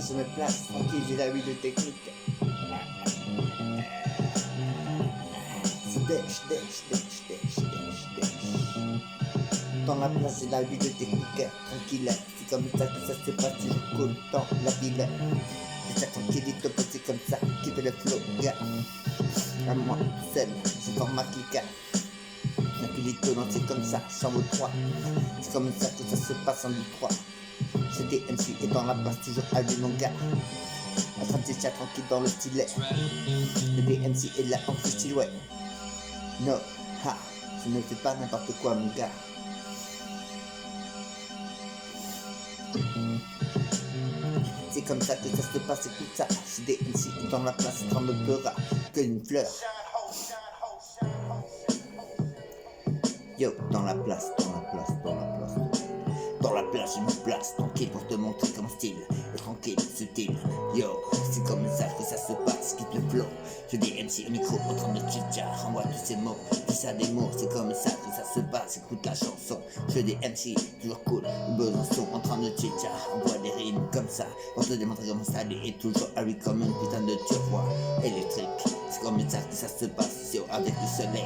je me place tranquille, j'ai la vie de technique. C'est dèche. Dans la place, j'ai la vie de technique. Tranquille, c'est comme ça que ça se passe, toujours cool dans la ville. C'est ça tranquillito, c'est comme ça qui fait le flow, gars. À moi, seul, j'ai format cliquant. Tranquillito, non, c'est comme ça, chambre 3. C'est comme ça que ça se passe en 3. C'est des MC et dans la place, toujours allume mon gars. En train de s'échapper tranquille dans le stylet. Le DMC est là en freestyle, ouais. No, ha, je ne fais pas n'importe quoi, mon gars. C'est comme ça que ça se passe, écoute ça. C'est des MC et dans la place, quand me pleura que une fleur. Yo, dans la place. Dans la place, je me place tranquille pour te montrer comme style. Et tranquille, subtil. Yo, c'est comme ça que ça se passe, quitte le flow. Je dis MC au micro en train de chicha, renvoie tous ces mots, dis ça des mots, c'est comme ça que ça se passe, écoute la chanson. Je dis MC, toujours cool, Besançon en train de chicha, envoie des rimes comme ça, pour te démontrer comment ça est toujours Harry comme une putain de turquois électrique. C'est comme ça que ça se passe, yo, avec le soleil.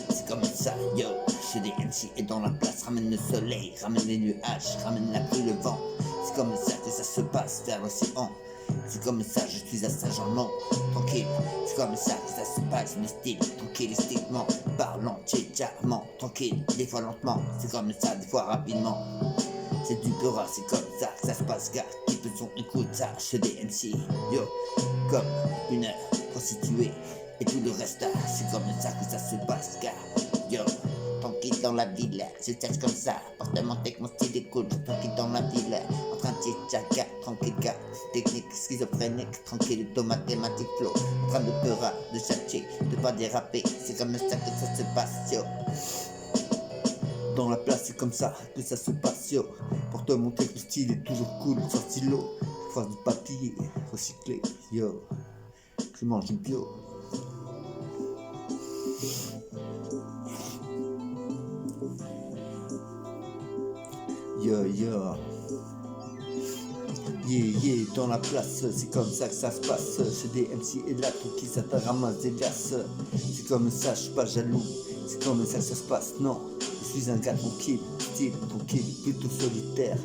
C'est comme ça, yo, je dis MC et dans la place, ramène le soleil, ramène les nuages, ramène la pluie, le vent. C'est comme ça que ça se passe vers l'océan. C'est comme ça, je suis à Saint-Germain, tranquille. C'est comme ça que ça se passe, mes styles, tranquillistiquement, parlant, tchétchamment, tranquille, des fois lentement. C'est comme ça, des fois rapidement. C'est du peur, c'est comme ça que ça se passe, gars. Qui peut son écoute ça, je des MC, yo, comme une heure prostituée. Et tout le reste, c'est comme ça que ça se passe, gars. Yo, tranquille dans la ville, je cherche comme ça. Pour te montrer que mon style est cool, tranquille dans la ville. En train de tchatcha, tranquille, gars. Technique schizophrénique, tranquille, mathématique flow. En train de peur, de chercher, de pas déraper. C'est comme ça que ça se passe, yo. Dans la place, c'est comme ça que ça se passe, yo. Pour te montrer que le style est toujours cool, sur stylo. Faire du papier, recyclé, yo. Je mange du bio. Yo, yeah, dans la place, c'est comme ça que ça se passe. C'est des MC et là, tout qui ça te ramasse des glaces. C'est comme ça, je suis pas jaloux. C'est comme ça que ça se passe, non. Je suis un gars tranquille, style tranquille, plutôt solitaire.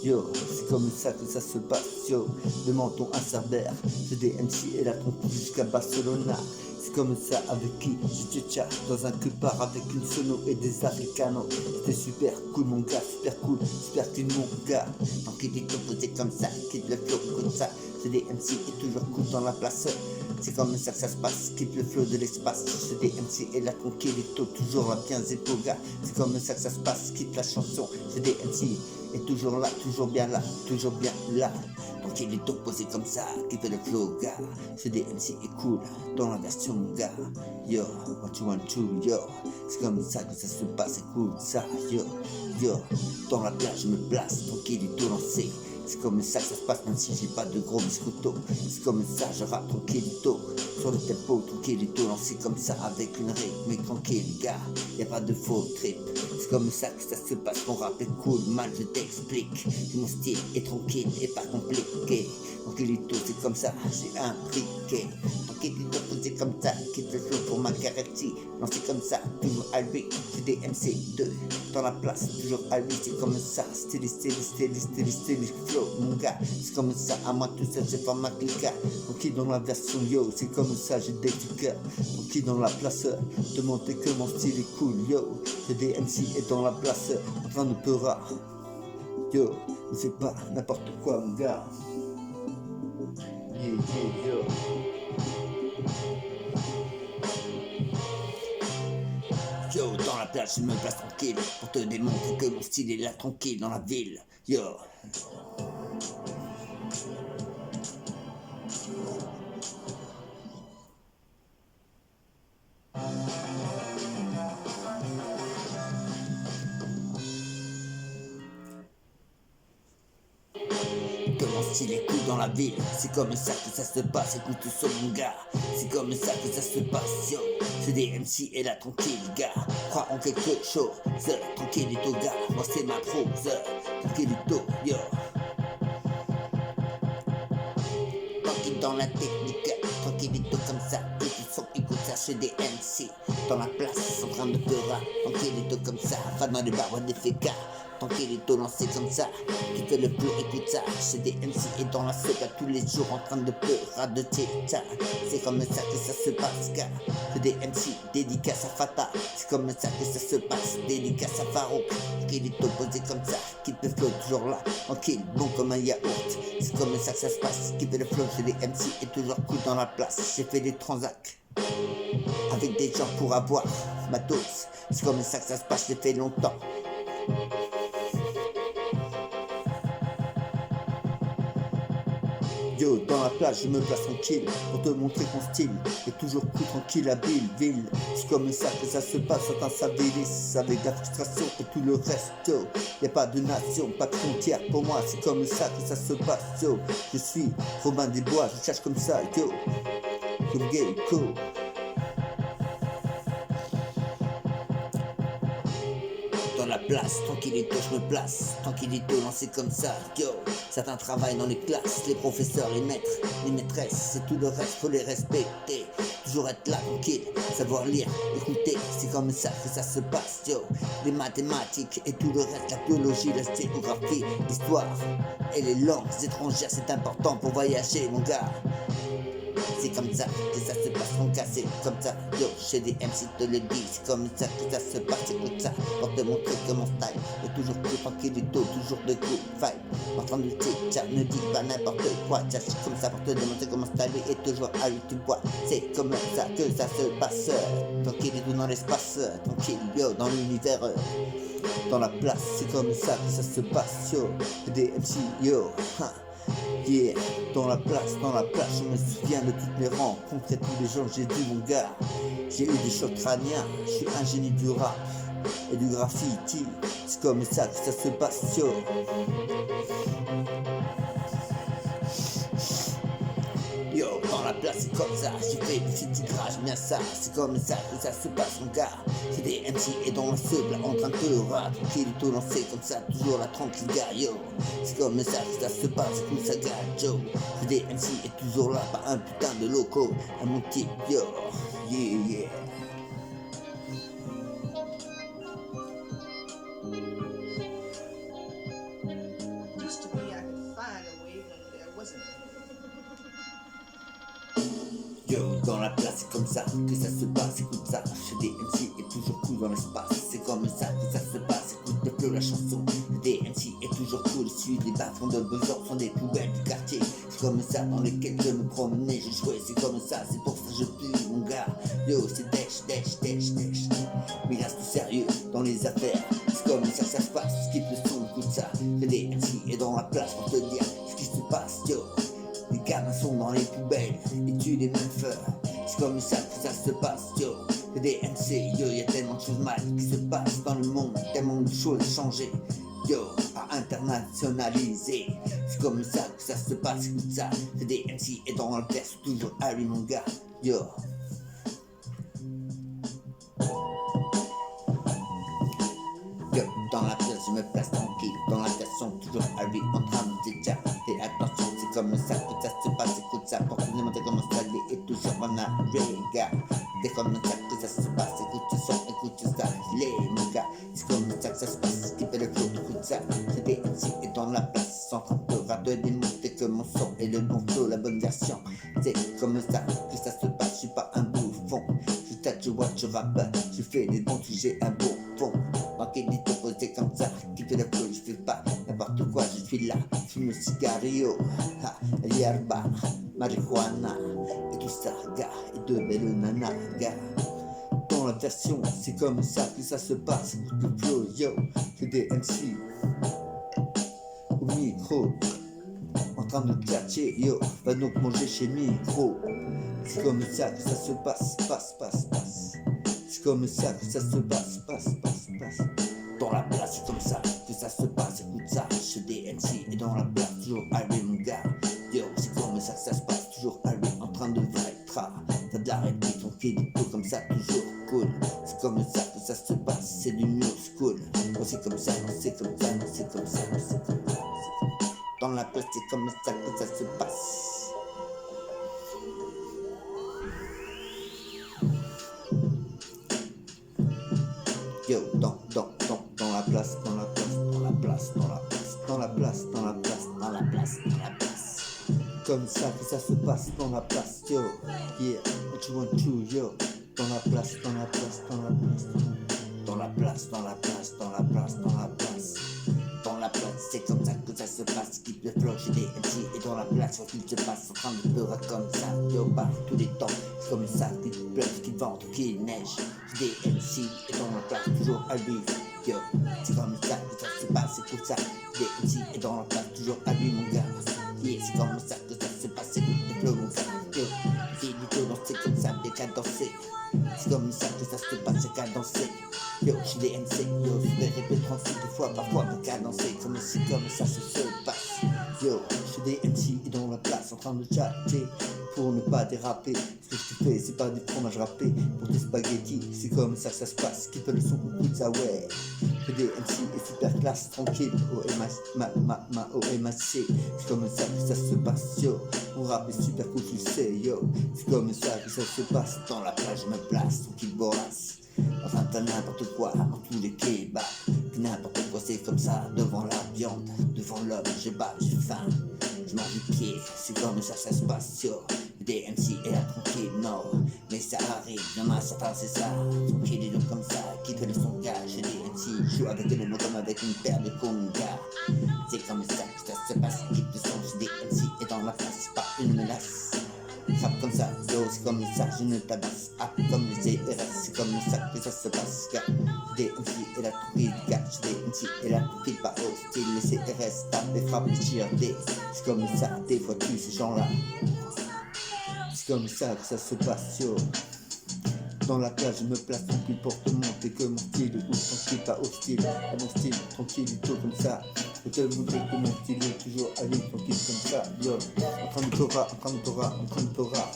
Yo, c'est comme ça que ça se passe, yo. De Menton à Cerbère, c'est des MC et la trompe jusqu'à Barcelona. C'est comme ça avec qui je tchatcha dans un bar avec une sono et des africanos. C'était super cool mon gars, super cool, super clean mon gars. Tant qu'il est opposé comme ça, quitte le flow comme ça. C'est des MC et toujours cool dans la place. C'est comme ça que ça se passe, quitte le flow de l'espace. C'est des MC et la tranquillito, toujours bien zépo gars. C'est comme ça que ça se passe, quitte la chanson. C'est des MC et toujours là, toujours bien là, toujours bien là. Donc il est opposé comme ça, qui fait le flow, gars. C'est des MC et cool, dans la version, gars. Yo, what you want to, yo. C'est comme ça que ça se passe, écoute ça, yo. Dans la plage, je me place, tranquillito lancé. C'est comme ça que ça se passe, même si j'ai pas de gros biscottos. C'est comme ça, je rappe tranquillito. Sur le tempo, tranquillito, lancé comme ça, avec une rythme, mais tranquille, gars. Y'a pas de faux trip. C'est comme ça que ça se passe, mon rap est cool, mal je t'explique. Mon style est tranquille et pas compliqué. Tranquillito, c'est comme ça, j'ai impliqué. Tranquillito, c'est comme ça, quitte le flow pour ma caractère. Non, c'est comme ça, toujours à lui, c'est des MC2. Dans la place, toujours à lui, c'est comme ça. Style, flow, mon gars. C'est comme ça, à moi tout seul, c'est pas ma clica. Tranquille dans la version, yo, c'est comme ça, j'ai des du cœur. Tranquille dans la place, te montrer que mon style est cool, yo. C'est des MC et dans la place, en train de peurer. Yo, ne fais pas n'importe quoi, mon gars. Yo. Yo, dans la place, je me place tranquille pour te démontrer que mon style est là tranquille dans la ville. Yo. Que mon style est cool dans la ville, c'est comme ça que ça se passe, écoute tout ça mon gars. C'est comme ça que ça se passe, yo. C'est des MC et la tranquille, gars. Crois en quelque chose, tranquillito, gars. Moi c'est ma prose, tranquillito, yo. dans la technique, tranquillito comme ça, et du son, écoute ça chez des MC. Dans la place, en train de peur, tranquillito comme ça, va dans les bars, des fécas. Tranquillito lancé comme ça, qui fait le flow, écoute ça. Chez des MC et dans la soca tous les jours en train de pleurer de tcha. C'est comme ça que ça se passe, gars. Que des MC, dédicace à Fata. C'est comme ça que ça se passe, dédicace à Farouk. Tranquillito posé comme ça, qui fait le flow toujours là, tranquille, bon comme un yaourt. C'est comme ça que ça se passe, qui fait le flow chez des MC et toujours cool dans la place. J'ai fait des transacts avec des gens pour avoir ma dose. C'est comme ça que ça se passe, j'ai fait longtemps. Yo, dans la place, je me place tranquille pour te montrer ton style. Et toujours plus tranquille, habile, ville. C'est comme ça que ça se passe, certains s'avilissent avec la frustration et tout le reste. Yo, y a pas de nation, pas de frontière pour moi. C'est comme ça que ça se passe. Yo, je suis Robin des Bois, je cherche comme ça. Yo, comme Gecko. Dans la place, tranquillito je me place, tranquillito lancé comme ça, yo. Certains travaillent dans les classes, les professeurs, les maîtres, les maîtresses, c'est tout le reste, faut les respecter. Toujours être là, tranquille, savoir lire, écouter, c'est comme ça que ça se passe, yo. Les mathématiques et tout le reste, la biologie, la géographie, l'histoire et les langues étrangères, c'est important pour voyager, mon gars. C'est comme ça que ça se passe, mon gars, c'est comme ça. Yo, chez des MC te le dis, c'est comme ça que ça se passe, écoute ça. Pour te montrer que mon style est toujours plus tranquillito, toujours de good vibe. En train de tcha, ne dis pas n'importe quoi. Tcha, c'est comme ça pour te démontrer comment style est toujours à lui, tu vois. C'est comme ça que ça se passe. Tranquillito dans l'espace, tranquille, yo, dans l'univers. Dans la place, c'est comme ça que ça se passe, yo. Des MC, yo, ha. Yeah, dans la place, je me souviens de toutes mes rencontres et tous les gens que j'ai vus, mon gars. J'ai eu des chocs crâniens, je suis un génie du rap et du graffiti. C'est comme ça que ça se passe, yo. Yo, dans la place c'est comme ça, j'ai fait du titrage, bien ça, c'est comme ça que ça se passe, mon gars. C'est des MC et dans le sable en train de rap, tranquillito lancé comme ça, toujours la tranquille gars, yo. C'est comme ça que ça se passe, c'est comme ça gars, yo. C'est des MC et toujours là, pas un putain de loco, à mon type, yo. Yeah, yeah. Used to be I could find a way when there wasn't. Yo, dans la place c'est comme ça que ça se passe, écoute ça. Chez des MC est toujours cool dans l'espace, c'est comme ça que ça se passe, écoute le flow, la chanson. Des MC est toujours cool, issu des bas-fonds de Besançon, sont des poubelles du quartier. C'est comme ça dans lesquels je me promenais, je jouais, c'est comme ça, c'est pour ça que je pue, mon gars. Yo, c'est dèche. Mais reste tout sérieux dans les affaires, c'est comme ça que ça se passe, skip le son, écoute ça. Chez des MC est dans la place pour te dire ce qui se passe, yo. Les gamins sont dans les poubelles et tuent les meufs. C'est comme ça que ça se passe, yo. C'est des MC, yo, y'a tellement de choses mal qui se passent dans le monde, tellement de choses à changer, yo, à internationaliser. C'est comme ça que ça se passe, écoute ça. C'est des MC et dans le verse toujours à lui, mon gars, yo. Yo, dans la place, je me place tranquille, dans la version toujours à lui, en train de dire, fais attention, c'est comme ça que ça se passe, écoute ça, pour te demander comment ça est, et toujours en arrière. C'est comme ça que ça se passe, écoute ce son, écoute ça, les mon gars, c'est comme ça que ça se passe, qui fait le flow, écoute ça, c'est des MC et dans la place, en train de démontrer que mon son est le bon flow, la bonne version. C'est comme ça que ça se passe, je suis pas un bouffon, je tâche, je watch, je rappe, je fais des bons sujets, un bon fond. Tranquillito posé comme ça, qui fait le flow, je fais pas n'importe quoi, je suis là, fume le cigario, l'herba, marijuana, et tout ça, gars, et de belles nanas, gars. Dans la version, c'est comme ça que ça se passe, écoute le flow, yo, c'est des MC, au micro, en train de tchatcher, yo, va donc manger chez micro. C'est comme ça que ça se passe. C'est comme ça que ça se passe. Dans la place, c'est comme ça que ça se passe, écoute ça. Chez des MC et dans la place, toujours à lui, mon gars. Yo, c'est comme ça que ça se passe, toujours à lui, en train de vibrer. T'as de la réplique, ton crédito comme ça, toujours cool. C'est comme ça que ça se passe, c'est du new school. Non, c'est comme ça, non, c'est comme ça, non, c'est comme ça, non, c'est comme ça. Dans la place, c'est comme ça que ça se passe. Yo, dans la place, dans la place, dans la place, dans la place, dans la place, dans la place, dans la place, dans la place. Comme ça que ça se passe dans la place, yo. Yeah, what you want to, yo. Dans la place, dans la place, dans la place, Dans la place, dans la place, dans la place, dans la place. Dans la place, c'est comme ça que ça se passe. Qui le flow chez des MC et dans la place, où qu'il se passe en train de pleurer comme ça. Yo, par tous les temps, c'est comme ça qu'il pleure, qu'il vente, qu'il neige. J'ai des MC et dans la place, toujours à lui. Yo, c'est comme ça que ça se passe, c'est pour ça. Des MC et dans la place, toujours à lui, mon gars. Yeah, c'est comme ça que ça se passe, c'est le flow, mon gars. Yo, j'ai du tout danser comme ça, bien qu'à danser. C'est comme ça que ça se passe, c'est qu'à danser. Yo, j'suis des MC, yo, je vais répéter 36 fois parfois pour qu'à danser. Comme si, comme ça se passe. yo. J'suis des MC et dans la place en train de chatter pour ne pas déraper. Ce que je te fais, c'est pas du fromage râpé pour des spaghettis. C'est comme ça que ça se passe. Qui peut le son beaucoup de ça, ouais. J'fais des MC et super classe, tranquille. OMAC. C'est comme ça que ça se passe, yo. Mon rap est super cool, tu le sais, yo. C'est comme ça que ça se passe. Dans la plage, je me place, tranquille, borasse. Enfin, t'as n'importe quoi, dans tous les kebabs. Puis n'importe quoi, c'est comme ça, devant la viande, devant l'homme, j'ai bats, j'ai faim. Je mange du pied, c'est comme ça, ça se passe, yo. Des MC et là, tranquille, non. Mais ça arrive, y'en a certains, c'est ça. Tranquille, des gens comme ça, qui fait le son gars. J'ai des MC, je joue avec les mots comme avec une paire de congas. C'est comme ça que ça se passe, qui te son, j'ai des MC et dans la face, c'est pas une menace. Rap comme ça, yo, c'est comme ça, je ne tabasse. Rap comme les CRS, c'est comme ça que ça se passe, gars. Des MC et la tranquille, gars. J'ai des MC et la tranquille, pas hostile. Les CRS tapent et frappent les JRD. C'est comme ça, des fois tu ces gens-là. C'est comme ça que ça se passe, yo. Dans la plage, je me place tranquille pour te montrer que mon style est tranquille, pas hostile. À mon style, tranquille, du tout comme ça. Je te montrer que mon style est toujours allé tranquille comme ça, yo. En train de Torah, en train de Torah, en train de Torah.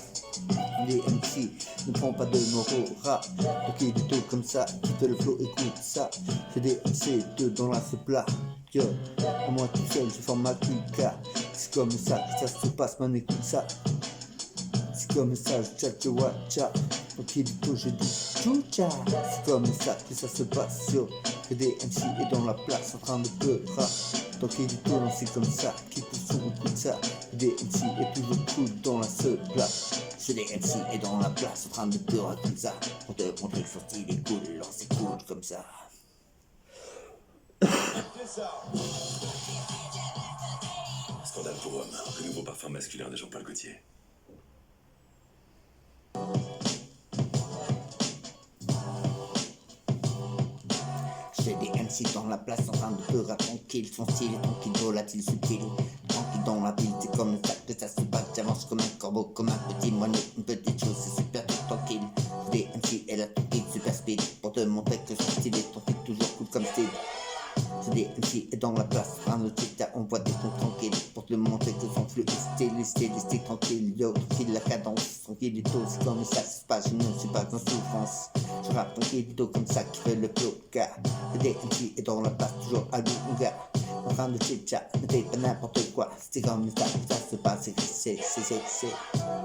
Les MC ne prends pas de moraux rap. Tranquille, du tout comme ça. Qui fait le flow, écoute ça. J'ai des MC, deux dans la ce plat. Yo, pour moi tout seul, je forme ma clica. C'est comme ça que ça se passe, man, écoute ça. C'est comme ça, je tchatche watcha. Tranquille du tout, je dis tchoucha. C'est comme ça que ça se passe, yo. Que des MC est dans la place en train de pleurer. Tranquille du tout, non, c'est comme ça. Qui pousse son beaucoup de ça. Que des MC est toujours cool dans la seule place. J'ai des MC et dans la place en train de pleurer comme ça. Pour te montrer que son style est cool, alors c'est cool comme ça. Scandale pour homme, le nouveau parfum masculin de Jean-Paul Gaultier. J'ai des MC dans la place en train de pleurer tranquille. Son style est tranquille, volatile, subtil. Tranquille dans la ville, c'est comme ça que ça se passe. J'avance comme un corbeau, comme un petit moineau. Une petite chose, c'est super tranquille. J'ai des MC et la tranquille, super speed. Pour te montrer que son style est tranquille, toujours cool comme style. J'ai des MC et dans la place, un autre état, on voit des sons tranquilles. Pour te montrer que son flux est style tranquille. Yo, tranquille la cadence, tranquille et tout, c'est comme ça que ça se passe. Je ne suis pas en souffrance. Je rappe tranquille et tout comme ça qui fait le flow, gars. J'ai des MC et dans la place, toujours à lui, mon gars. En train de chit-chat, ne fais pas n'importe quoi. C'est comme ça que ça se passe, c'est.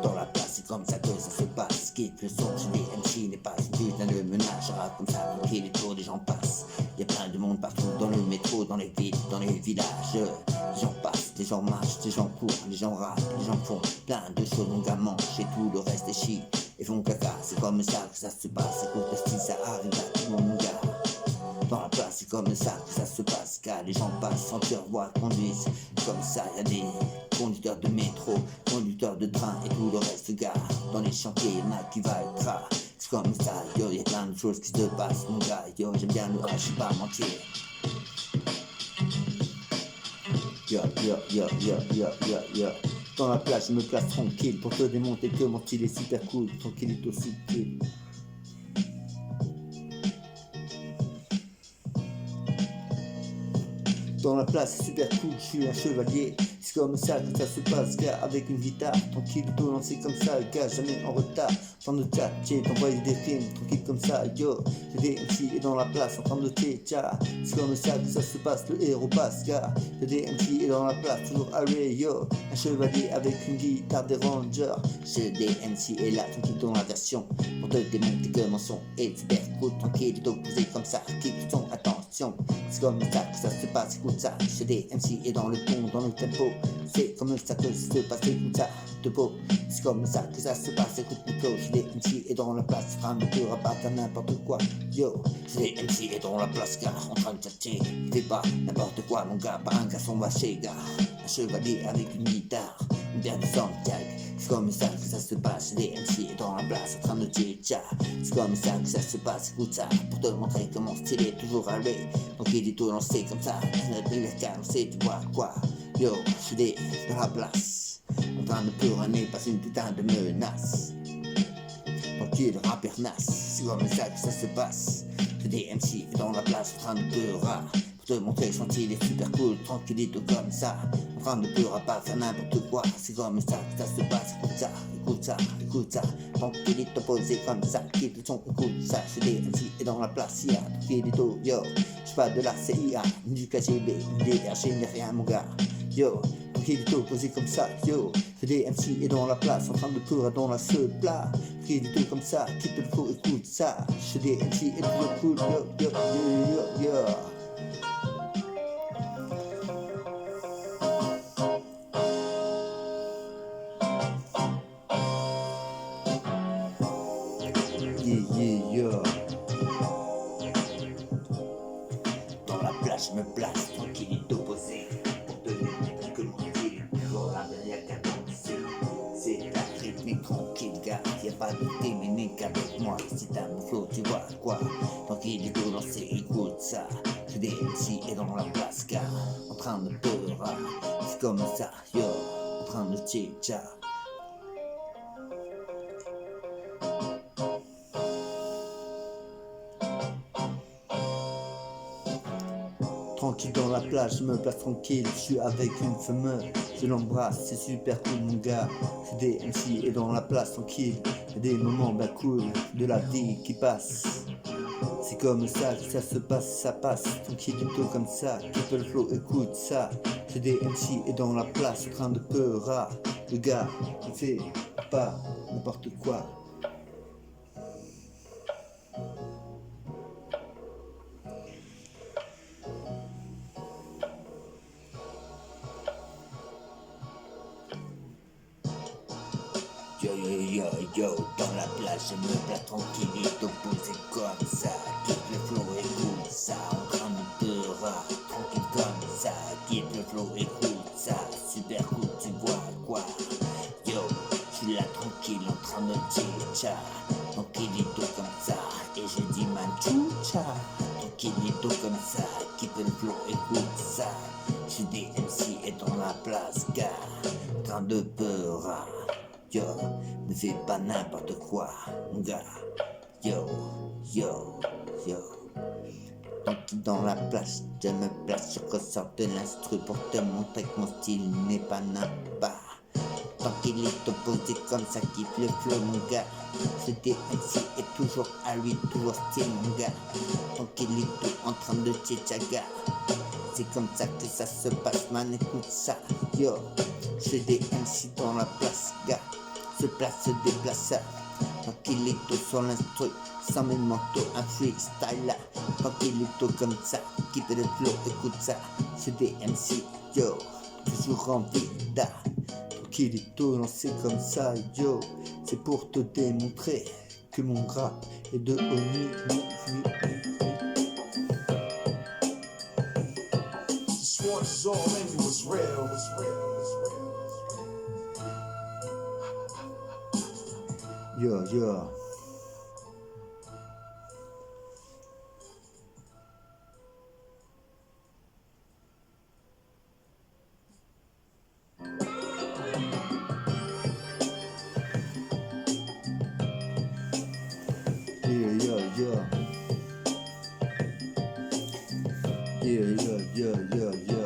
Dans la place, c'est comme ça que ça se passe. Quitte le son, j'ai des MC, n'est pas une putain de menace. Je rappe comme ça, tranquille et tout, les gens passent. Y'a plein de monde partout, dans le métro, dans les villes, dans les villages. Les gens passent, les gens marchent, les gens courent, les gens rappent, les gens font plein de choses, mon gars mange et tout le reste est chi. Et font caca, c'est comme ça que ça se passe. Écoute le style, ça arrive à tout le monde, mon gars. Dans la place, c'est comme ça que ça se passe, car les gens passent sans te revoir, conduisent. Comme ça, y a des conducteurs de métro, conducteurs de train et tout le reste, gars. Dans les chantiers, y'en a qui va être rare. C'est comme ça, yo, y'a plein de choses qui se passent, mon gars. Yo, j'aime bien le rap, j'suis pas mentir. Yo. Dans la place, je me place tranquille pour te démontrer que mon style est super cool. Tranquille et tout subtil. Dans la place, c'est super cool, je suis un chevalier. C'est comme ça que ça se passe, gars, avec une guitare. Tranquille, tout lancé comme ça, gars, jamais en retard. train de tchatcher, t'envoyer des rimes, tranquille comme ça, yo. J'ai des MC dans la place, en train de tchatcher. C'est comme ça que ça se passe, le héros passe, gars. J'ai des MC dans la place, toujours array, yo. Un chevalier avec une guitare des rangers. J'ai des MC et là, tranquille dans la version. Pour te démonter que mon son est super cool, tranquille, posé comme ça, keep ton attention. C'est comme ça que ça se passe, écoute ça. J'ai des MC et dans le ton, dans le tempo. C'est comme ça que ça se passe, écoute ça, de beau. C'est comme ça que ça se passe, écoute le flow. J'ai des MC et dans la place, train de pur rabattre n'importe quoi, yo. J'ai des MC et dans la place, gars, en train de tchatcher. Fais pas n'importe quoi, mon gars, pas un garçon vaché, gars. Un chevalier avec une guitare, une paire de Santiago. C'est comme ça que ça se passe, j'ai des MC dans la place, en train de tchatcher. C'est comme ça que ça se passe, écoute ça, pour te montrer que mon style est toujours arrêt. Donc il est tout lancé comme ça, le calme, c'est tu vois quoi. Yo, j'ai des dans la place, en train de pleurer, pas une putain de menace. Tranquille, rapernasse, c'est comme ça que ça se passe. J'ai des MC dans la place, en train de pleurer. Pour te montrer que son style est super cool, tranquillito comme ça. En train de pleurer, pas faire n'importe quoi. C'est comme ça que ça se passe, écoute ça, écoute ça, écoute ça. Tranquillito posé comme ça, quitte le son, écoute ça. J'ai des MC et dans la place, y'a tranquillito, yo. J'suis pas de la CIA, ni du KGB, ni des RG, ni rien, mon gars. Yo, tranquillito posé comme ça, yo. J'ai des MC et dans la place, en train de pleurer dans la seule plat. Tranquillito comme ça, quitte le flow, écoute ça. J'ai des MC et toujours cool, yo, yo, yo, yo, yo. Dans la place, je me place, tranquillito posé. Pour te démontrer que mon style est toujours la dernière cadence. C'est la rythmique tranquille, gars. Y'a pas de féminique avec moi. Si t'as mon flow, tu vois quoi. Tranquillito lancé, écoute ça. J'ai des MC et dans la place, gars. En train de pleurer. C'est comme ça, yo. En train de tchatcher. Tranquille dans la plage, je me place tranquille, je suis avec une femme, je l'embrasse, c'est super cool mon gars. J'ai des MC et dans la place tranquille, y'a des moments bien cool de la vie qui passent. C'est comme ça que ça se passe, ça passe, tranquille plutôt comme ça, keep le flow, écoute ça. J'ai des MC et dans la place, en train de pleurer, le gars, il fait pas n'importe quoi. Yo yo yo yo, dans la plage je me place tranquillito posé comme ça. Quitte le flow, écoute ça, en train de pleurer. Tranquille comme ça, quitte le flow, écoute ça. Super cool, tu vois quoi. Yo, je suis là tranquille en train de tchatcher. Tranquillito comme ça, et je dis man tchoucha. Tranquillito comme ça, quitte le flow, écoute ça. J'ai des MC et dans la place, gars, en train de pleurer. Yo, ne fais pas n'importe quoi, mon gars. Yo, yo, yo. Donc dans la place, je me place, je ressors de l'instru pour te montrer que mon style n'est pas n'importe. Tant qu'il est opposé comme ça, kiffe le flow, mon gars. Ce DMC est toujours à lui, toujours style, mon gars. Tant qu'il est tout en train de tchatchaga. C'est comme ça que ça se passe, man, écoute ça. Yo, j'ai des MC dans la place, gars. Se place, se déplace. Tant qu'il est tout sur l'instru, sans mes manteaux, un freestyle là. Tant qu'il est tout comme ça, quitte le flow, écoute ça. C'est des MC, yo, toujours en vida. Qu'il est tout lancé comme ça, yo. C'est pour te démontrer que mon rap est de haut niveau. Yo, yo. Yo, yo. Yo, yo, yo, yo, yo.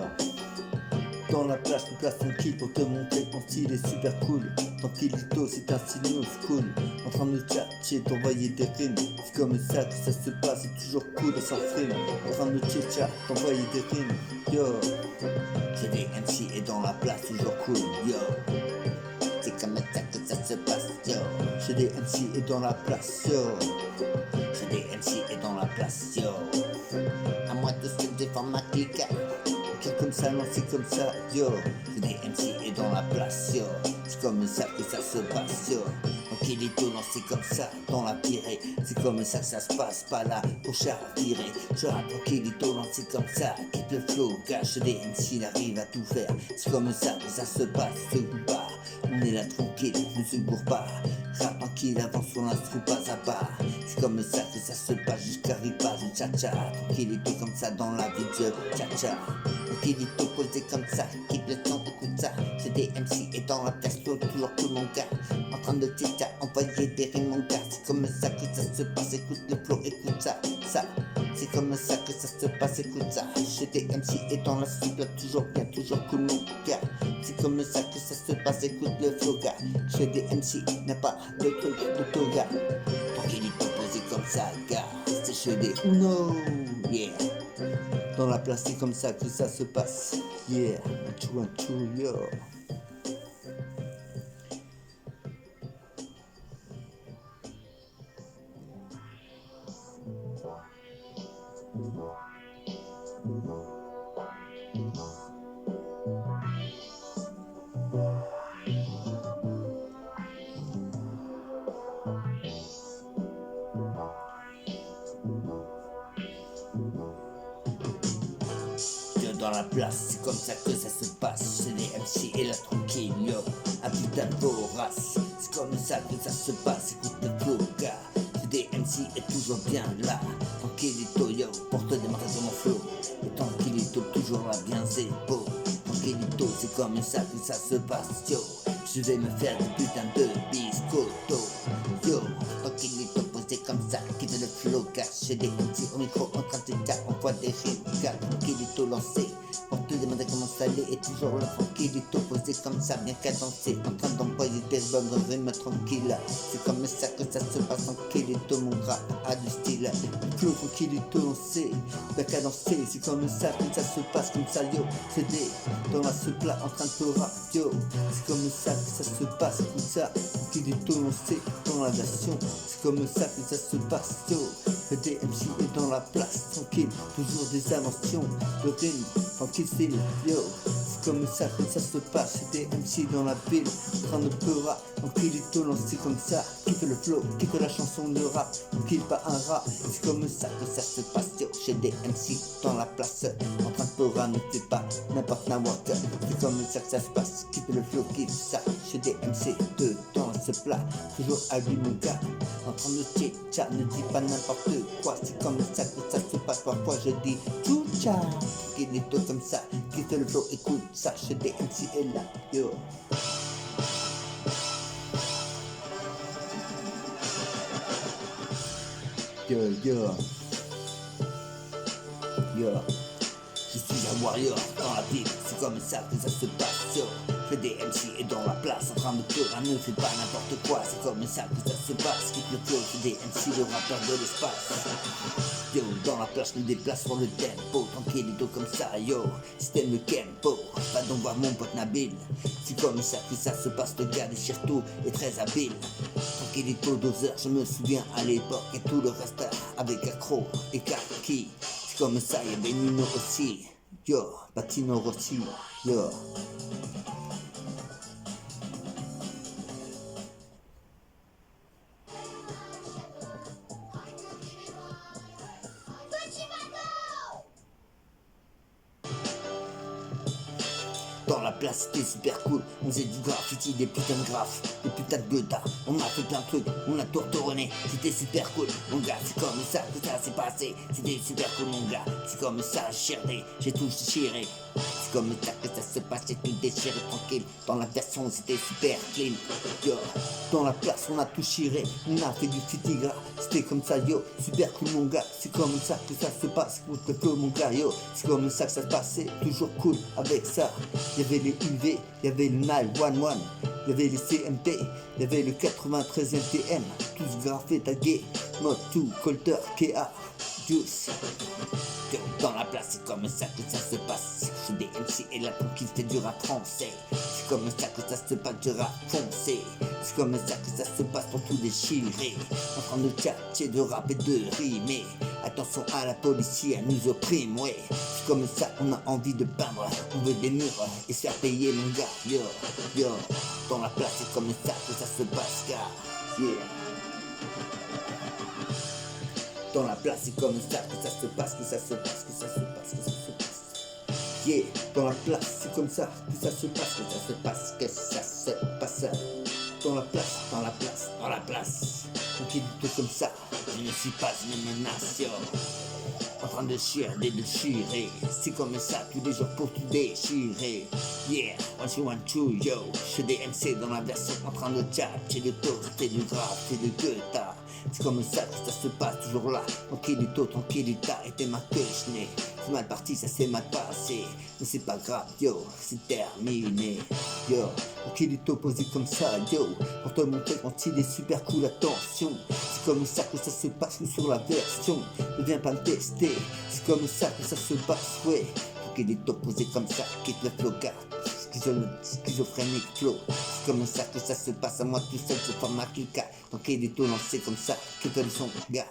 Dans la plage, une place tranquille pour te montrer que ton style est super cool. Tranquillito, c'est un style new school. En train de tchatcher, t'envoyer des rimes. C'est comme ça que ça se passe, c'est toujours cool et sans frime. En train de tchatcher, t'envoyer des rimes. Yo, J'ai des MC et dans la place toujours cool, yo. C'est comme ça que ça se passe, yo. j'ai des MC et dans la place, yo. J'ai des MC et dans la place, yo. À moi de se défendre ma clique. C'est comme ça, non, c'est comme ça, yo. J'ai des MC et dans la place, yo. C'est comme ça que ça se passe, yo. Tranquillito, non, c'est comme ça, dans la pirée. C'est comme ça que ça se passe, pas là pour chavirer. Je rappe tranquillito, non, c'est comme ça. Quitte le flow, cache des MC, il arrive à tout faire. C'est comme ça que ça se passe, se goûte pas. On est là tranquille, ne se gourre pas. Rap tranquille, avance sur l'instru pas à pas. C'est comme ça que ça se passe jusqu'à ripage, tcha-tcha. Tranquillito comme ça dans la vie de tcha-tcha. Tranquillito posé comme ça, quitte le temps, écoute ça. J'ai des MC et dans la place, toujours tout mon gars. En train de tcha envoyer des rimes mon gars. C'est comme ça que ça se passe, écoute le flow, écoute ça, ça. C'est comme ça que ça se passe, écoute ça. J'ai des MC et dans la cible, toujours bien, toujours cool mon gars. C'est comme ça que ça se passe, écoute le flow gars. J'ai des MC, n'a pas de truc de toga. Tranquillito posé comme ça, gars. C'est chez des Uno, yeah. Dans la place, c'est comme ça que ça se passe, yeah. Un chou, yo. Dans la place, c'est comme ça que ça se passe. Chez les MC et la tranquille, yo. Un putain de vorace. C'est comme ça que ça se passe. Écoute le flow, gars. J'ai des MC et toujours bien là. Tranquillito, yo. Pour te démontrer sur mon flow. Et tranquillito, toujours là, bien zéro. Tranquillito, c'est comme ça que ça se passe, yo. Je vais me faire des putains de biscotto, yo. Tranquillito, posé comme ça, quitte le flow, gars. J'ai des MC au micro en train de dire, on voit des rimes, gars. Tranquillito lancé, pour te demander comment ça allait. Et toujours là, tranquillito, posé comme ça, bien cadencé. En train d'envoyer des bonnes rimes tranquille. C'est comme ça que ça se passe, tranquillito, mon gras a du style. Le flow, tranquillito, lancé, bien cadencé. C'est comme ça que ça se passe, comme ça, yo. C'est des dans la ce plat en train de rap, yo. C'est comme ça que ça se passe, comme ça. Tranquillito, lancé dans la nation. C'est comme ça que ça se passe, yo. Le DMC est dans la place, tranquille, toujours des inventions de rimes, tranquille c'est yo. C'est comme ça que ça se passe, c'est DMC dans la ville, en train de pleurer, tranquillito lancé comme ça, kiffe le flow, kiffe la chanson de rap, tranquille pas un rat, c'est comme ça que ça se passe, yo. Chez DMC dans la place, en train de pleurer, ne fais pas n'importe n'importe, c'est comme ça que ça se passe, kiffe le flow, kiffe ça, chez DMC, dedans ce plat, toujours à lui mon gars, en train de tcha, ne dis pas n'importe quoi, c'est comme ça que ça se passe, parfois je dis tcha, tranquillito comme ça, quitte le flow, écoute ça, chez DMC est là, yo. Yo, yo, yo, je suis un warrior dans la ville, c'est comme ça que ça se passe, yo. Le DMC est dans la place, en train de pleurer, ne fais pas n'importe quoi, c'est comme ça que ça se passe, quitte le flow, le DMC, le rappeur de l'espace. Yo, dans la place, je me déplace sur le tempo, tranquillito comme ça, yo, si t'aimes le tempo, va donc voir mon pote Nabil, c'est comme ça que ça se passe, le gars déchire tout, est très habile, tranquillito doseur, je me souviens à l'époque, et tout le reste avec accro et kaki, c'est comme ça, y'avait Nino aussi, yo, Patino Rossi, yo. Dans la place c'était super cool, on faisait du graffiti, des putains de graphes, des putains de Goethe, on a fait plein de trucs, on a tout retourné, c'était super cool, mon gars, c'est comme ça que ça s'est passé, c'était super cool mon gars, c'est comme ça, j'ai tout déchiré, C'est comme ça que ça se passe, c'est tout déchiré tranquille. Dans la version c'était super clean. Yo, Dans la place on a tout chiré, on a fait du fitiga. C'était comme ça yo, super cool mon gars. C'est comme ça que ça se passe, écoute le flow mon gars yo. C'est comme ça que ça se passait, toujours cool avec ça. Y'avait les UV, y'avait le 911, y'avait les CMT, y'avait le 93e TM. Tous graffés tagués, mode tout, Colter, KA, Juice. dans la place, c'est comme ça que ça se passe. Je suis des MC et la conquise c'est du rap français. C'est comme ça que ça se passe du rap foncé. C'est comme ça que ça se passe pour tout déchirer. En train de tchatcher, de rap et de rimer. Attention à la police, elle nous opprime, ouais. C'est comme ça qu'on a envie de peindre. On veut des murs et se faire payer mon gars. Yo, yo, dans la place, c'est comme ça que ça se passe, car yeah. Dans la place, c'est comme ça que ça se passe, que ça se passe, que ça se passe, que ça se passe. Yeah, dans la place, c'est comme ça que ça se passe, Que ça se passe, que ça se passe. dans la place, Dans la place, dans la place. on dit tout comme ça. Je ne suis pas une menace, yo. En train de chier, de déchirer. C'est comme ça tous les jours pour tout déchirer. Yeah, 1, 2, 1, 2, yo. Je suis des MC dans la version en train de tchatcher, de toaster, du grave, et de guetta. C'est comme ça que ça se passe toujours là. Tranquillito, tranquillita, était ma que je n'ai. C'est mal parti, ça s'est mal passé. Mais c'est pas grave, yo, c'est terminé. Yo, tranquillito posé comme ça, yo. Pour te montrer quand il est super cool, attention. C'est comme ça que ça se passe sur la version. Ne viens pas me tester. C'est comme ça que ça se passe, ouais. Tranquillito posé comme ça, quitte le flow car schizophrénique flow. C'est comme ça que ça se passe à moi tout seul, je forme ma clica. Donc il est tout lancé comme ça, que donne son gars.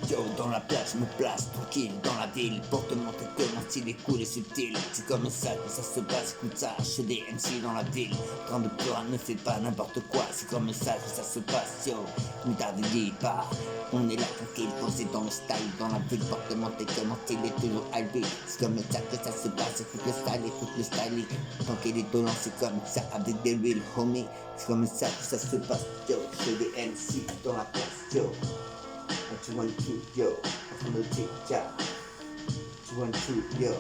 Yo, dans la place, je me place tranquille dans la ville pour te montrer que mon style est cool et subtil. C'est comme ça que ça se passe, écoute ça, je suis des MC dans la ville. En train de pleurer, ne fais pas n'importe quoi, c'est comme ça que ça se passe, yo. Ne t'avais pas, on est là tranquille, posé dans le style, dans la ville pour te montrer que mon style est toujours élevé. C'est comme ça que ça se passe, écoute le style, tant qu'il est au long, c'est comme ça avec des real homies. C'est comme ça que ça se passe, yo. Je suis des MC dans la place, yo. 1, 2, 1, 2, yo. En train de tic-tac. 1, 2, 1, 2, yo.